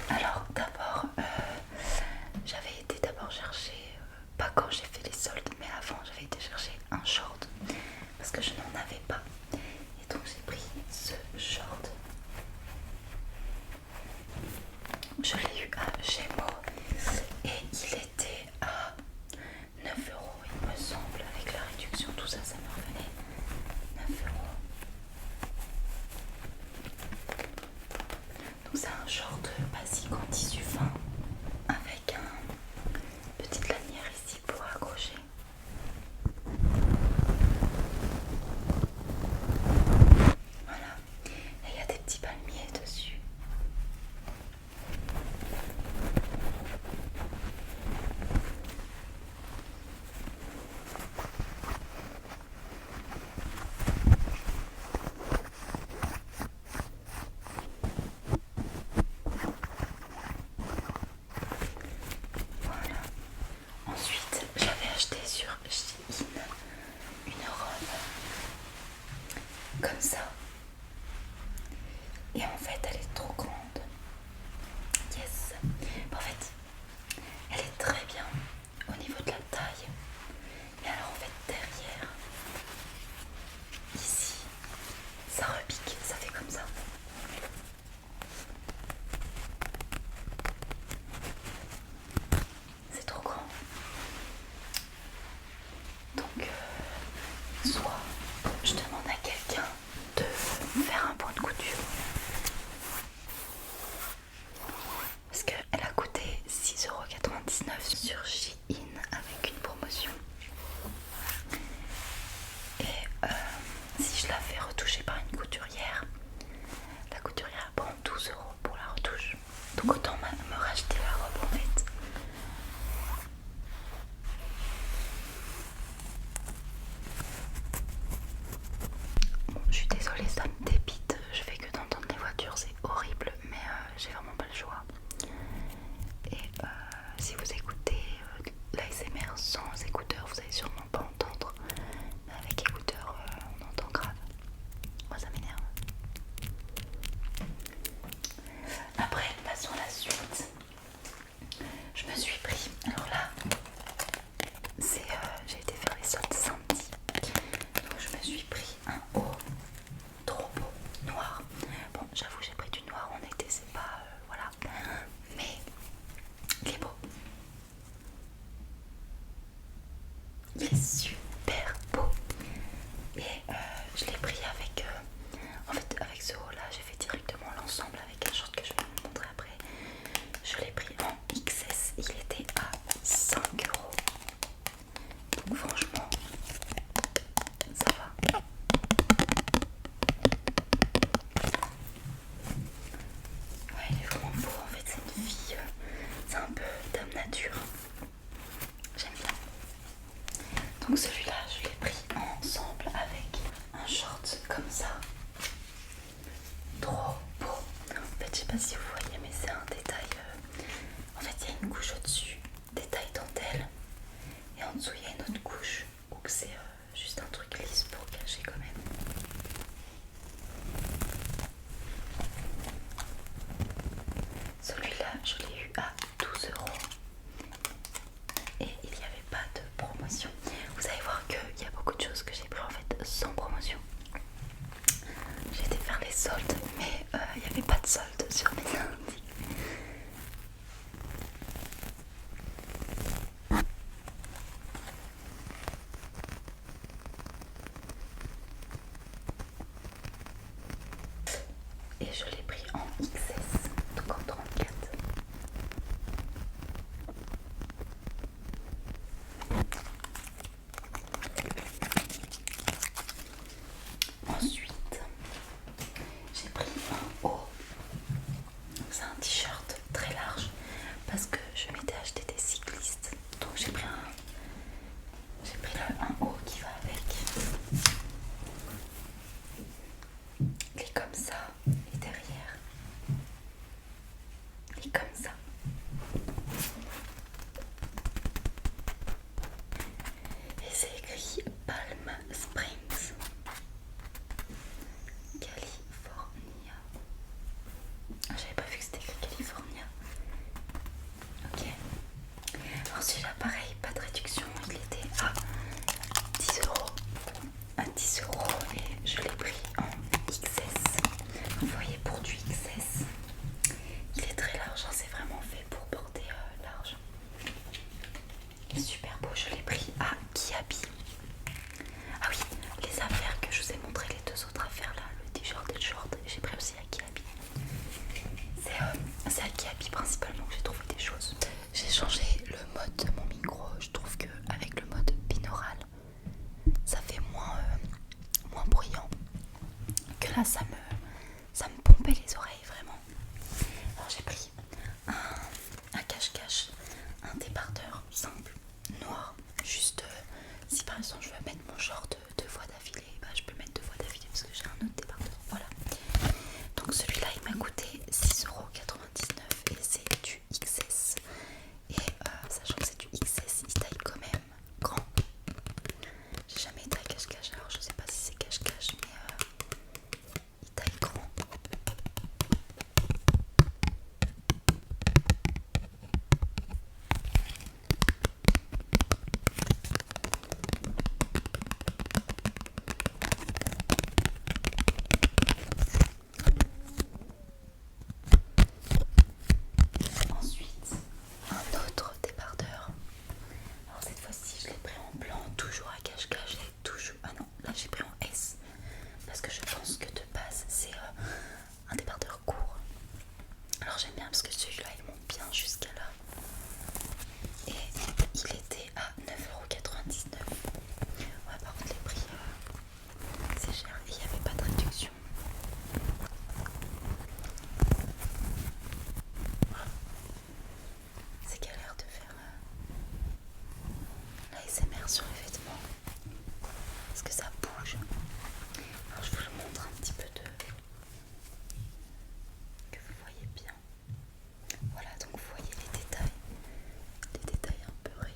Alors d'abord, j'avais été d'abord chercher, pas quand j'ai fait les soldes, mais avant j'avais été chercher un short parce que je n'en avais pas. Et donc j'ai pris ce short. Je l'ai eu à Gémeaux et il était à 9 € il me semble, avec la réduction, tout ça, ça me revenait 9 €. Donc c'est un short basique en tissu fin avec une petite lanière ici pour accrocher. Voilà, et il y a des petits palmiers dessus. Voilà. Ensuite, j'avais acheté sur Shein une robe comme ça. Et en fait, elle est trop grande. Yes. En fait, elle est très bien au niveau de la taille. Mais alors en fait, derrière, ici, ça repique, ça fait comme ça. C'est trop grand. Donc, soit je demande à quelqu'un de faire un point de couture. Parce qu'elle a coûté 6,99 € sur Shein avec une promotion. Et si je la fais retoucher par une couturière, la couturière prend 12 € pour la retouche. Donc autant me racheter la robe en fait. Bon, je suis désolée, ça me débite. Je fais que d'entendre les voitures, c'est horrible, mais j'ai vraiment pas le choix. Et si vous écoutez l'ASMR sans écouteurs, vous allez sûrement pas entendre. Mais avec écouteurs, on entend grave. Moi, ça m'énerve. Après, passons à la suite. Je me suis pris. Alors là, c'est j'ai été faire les soldes samedi. Donc je me suis pris un haut trop beau, noir. Bon, j'avoue, j'ai pris du noir en été, c'est pas voilà. Mais il est beau. Il est super beau. Et je l'ai pris avec en fait avec ce haut là, j'ai fait directement l'ensemble avec un short que je vais vous montrer après. Je l'ai pris en XS, il était à 5 €. Donc franchement, ça va. Ouais, il est vraiment beau en fait, c'est une fille, c'est un peu dame nature. J'aime bien. Donc celui-là, je l'ai pris ensemble avec un short comme ça. Trop beau. En fait, je sais pas si vous voyez, mais c'est un détail. En fait, il y a une couche au-dessus, détail dentelle. Et en dessous, il y a une autre couche où c'est juste un truc lisse pour cacher quand même. Celui-là, je l'ai eu à 12 € et il n'y avait pas de promotion. Vous allez voir qu'il y a beaucoup de choses que j'ai pris en fait sans promotion. J'ai été faire les soldes, mais il n'y avait pas de soldes sur mes indices. Et je l'ai pris en XS, donc en 34. Ensuite, j'ai pris un haut. C'est un t-shirt très large parce que je m'étais acheté des cyclistes. Donc j'ai pris un haut qui va avec. Il est comme ça et derrière, il est comme ça. Et c'est écrit Palm Springs, California. Ah, j'avais pas vu que c'était écrit California. Alors j'aime bien parce que celui-là il monte bien jusqu'à là. Et il était à 9,99 €. Ouais, par contre les prix c'est cher et il n'y avait pas de réduction. C'est galère de faire l'ASMR sur les vêtements parce que ça bouge. Alors je vous montre un petit peu de que vous voyez bien. Voilà, donc vous voyez les détails un peu rayés.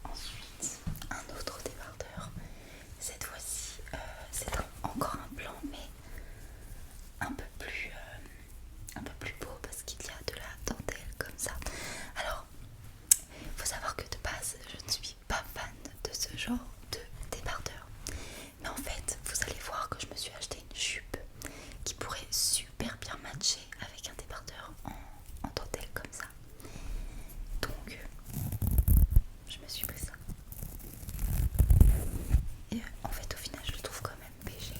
Ensuite, un autre débardeur. Cette fois-ci, c'est encore un blanc, mais un peu plus beau parce qu'il y a de la dentelle comme ça. Alors, il faut savoir que de base, je ne suis pas fan de ce genre de débardeur. Mais en fait, vous allez voir que je me suis acheté une jupe qui pourrait super bien matcher avec un débardeur en dentelle comme ça. Donc, je me suis pris ça. Et en fait, au final, je le trouve quand même léger.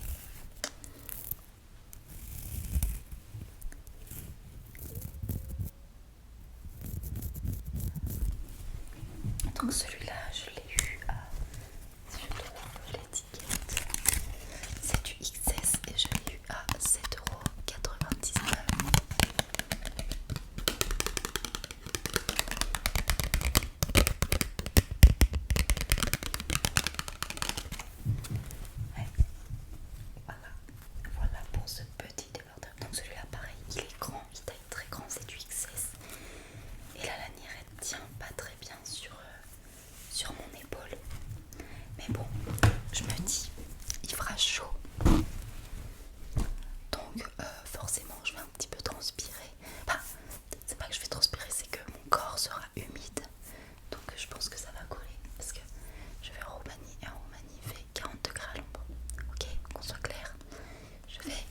Donc celui-là, je l'ai eu à, si je trouve l'étiquette, c'est du XS et je l'ai eu à 7,99 €. Ouais. Voilà pour ce petit débardeur. Donc celui-là pareil, il est grand, il taille très grand, c'est du XS. Et la lanière elle tient pas très bien sur mon épaule. Mais bon, je me dis, il fera chaud. Donc forcément je vais un petit peu transpirer. Enfin, c'est pas que je vais transpirer, c'est que mon corps sera humide. Donc je pense que ça va coller. Parce que je vais en Roumanie et en Roumanie il fait 40 degrés à l'ombre. Ok, qu'on soit clair. Je vais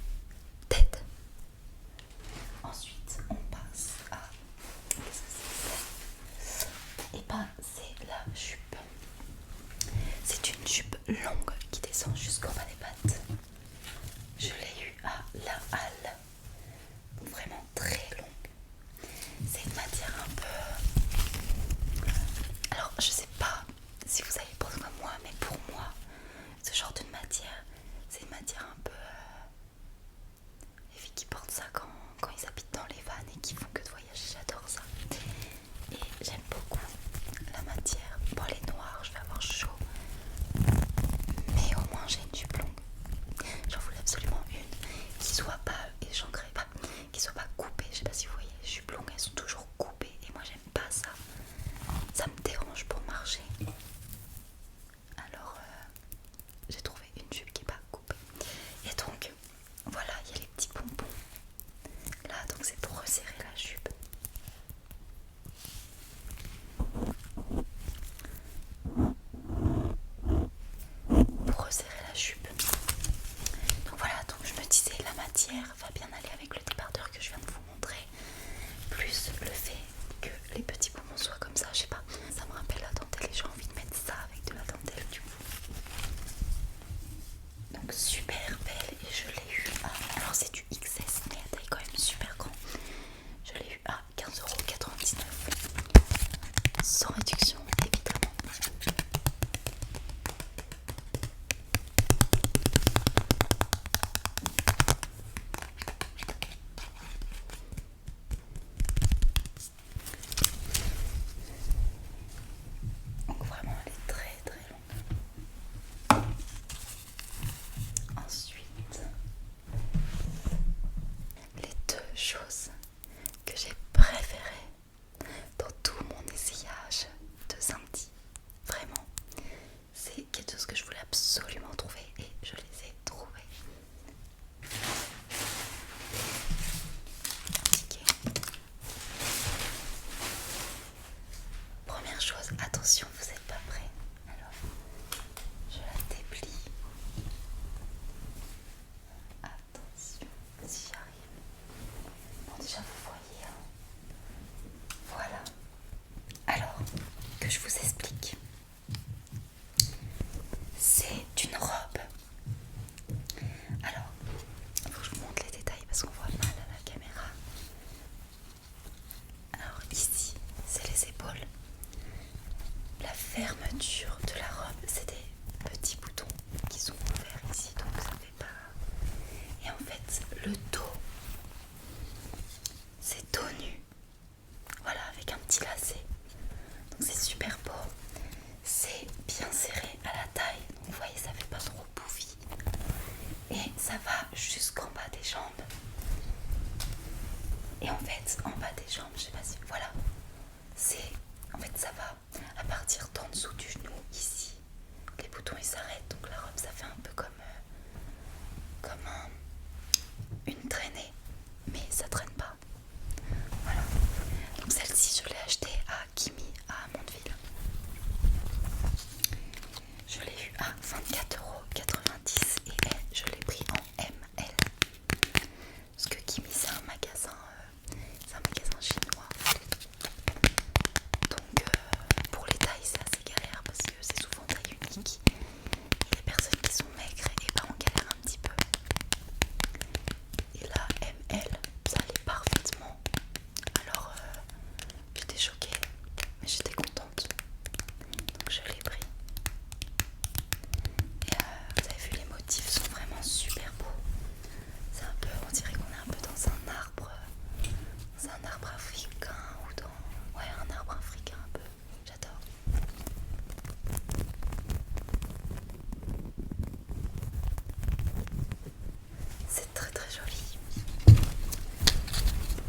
tête. Ensuite on passe à... Qu'est-ce que c'est? Et ben c'est la jupe. C'est une jupe longue qui descend jusqu'en bas des pattes. Je l'ai eu à la halle. Vraiment très longue. C'est une matière un peu... Alors je sais pas si vous allez penser comme moi, mais pour moi, ce genre de matière, c'est une matière un peu... Les filles qui portent ça quand ils habitent dans les vannes et qui font que de voyager, j'adore ça. Et j'aime beaucoup la matière. Bon, elle est noire, je vais avoir chaud. Mais au moins j'ai une jupe 24,90 € et je l'ai pris en ML. Parce que Kimi c'est un magasin chinois. Donc pour les tailles c'est assez galère parce que c'est souvent taille unique. Et les personnes qui sont maigres, et ben on galère un petit peu. Et là ML ça allait parfaitement. Alors j'étais choquée mais j'étais contente. Donc je l'ai pris. Et vous avez vu, les motifs sont vraiment super beaux. C'est un peu, on dirait qu'on est un peu dans un arbre africain ou dans, ouais, un arbre africain un peu. J'adore. C'est très très joli.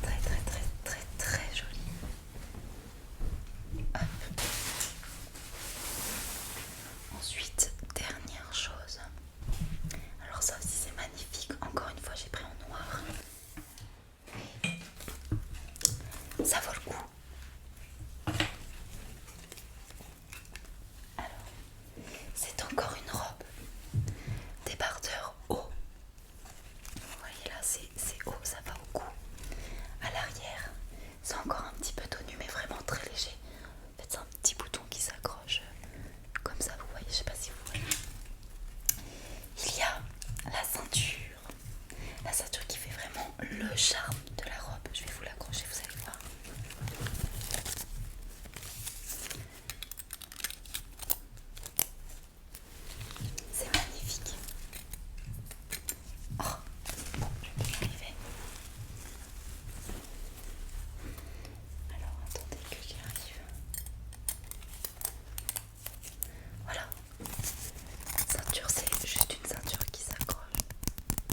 Très très très très très joli. Hop. Ensuite, dernière chose. Alors ça aussi c'est magnifique. Encore une fois j'ai pris en noir. Ça vaut le coup. Alors, c'est encore une robe débardeur haut. Vous voyez là, c'est haut, ça va au cou. À l'arrière, c'est encore un petit peu tenu, mais vraiment très léger. En fait, c'est un petit bouton qui s'accroche comme ça, vous voyez, je sais pas si vous voyez. Il y a la ceinture qui fait vraiment le charme de la robe. Je vais vous l'accrocher, vous allez voir. C'est magnifique. Oh, bon, je vais y arriver. Alors, attendez que j'y arrive. Voilà. Ceinture, c'est juste une ceinture qui s'accroche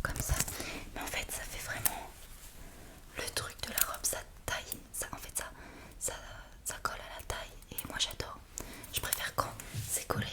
comme ça. Mais en fait, ça fait vraiment le truc de la robe, ça taille. En fait, ça colle à la taille. Et moi, j'adore. Je préfère quand c'est collé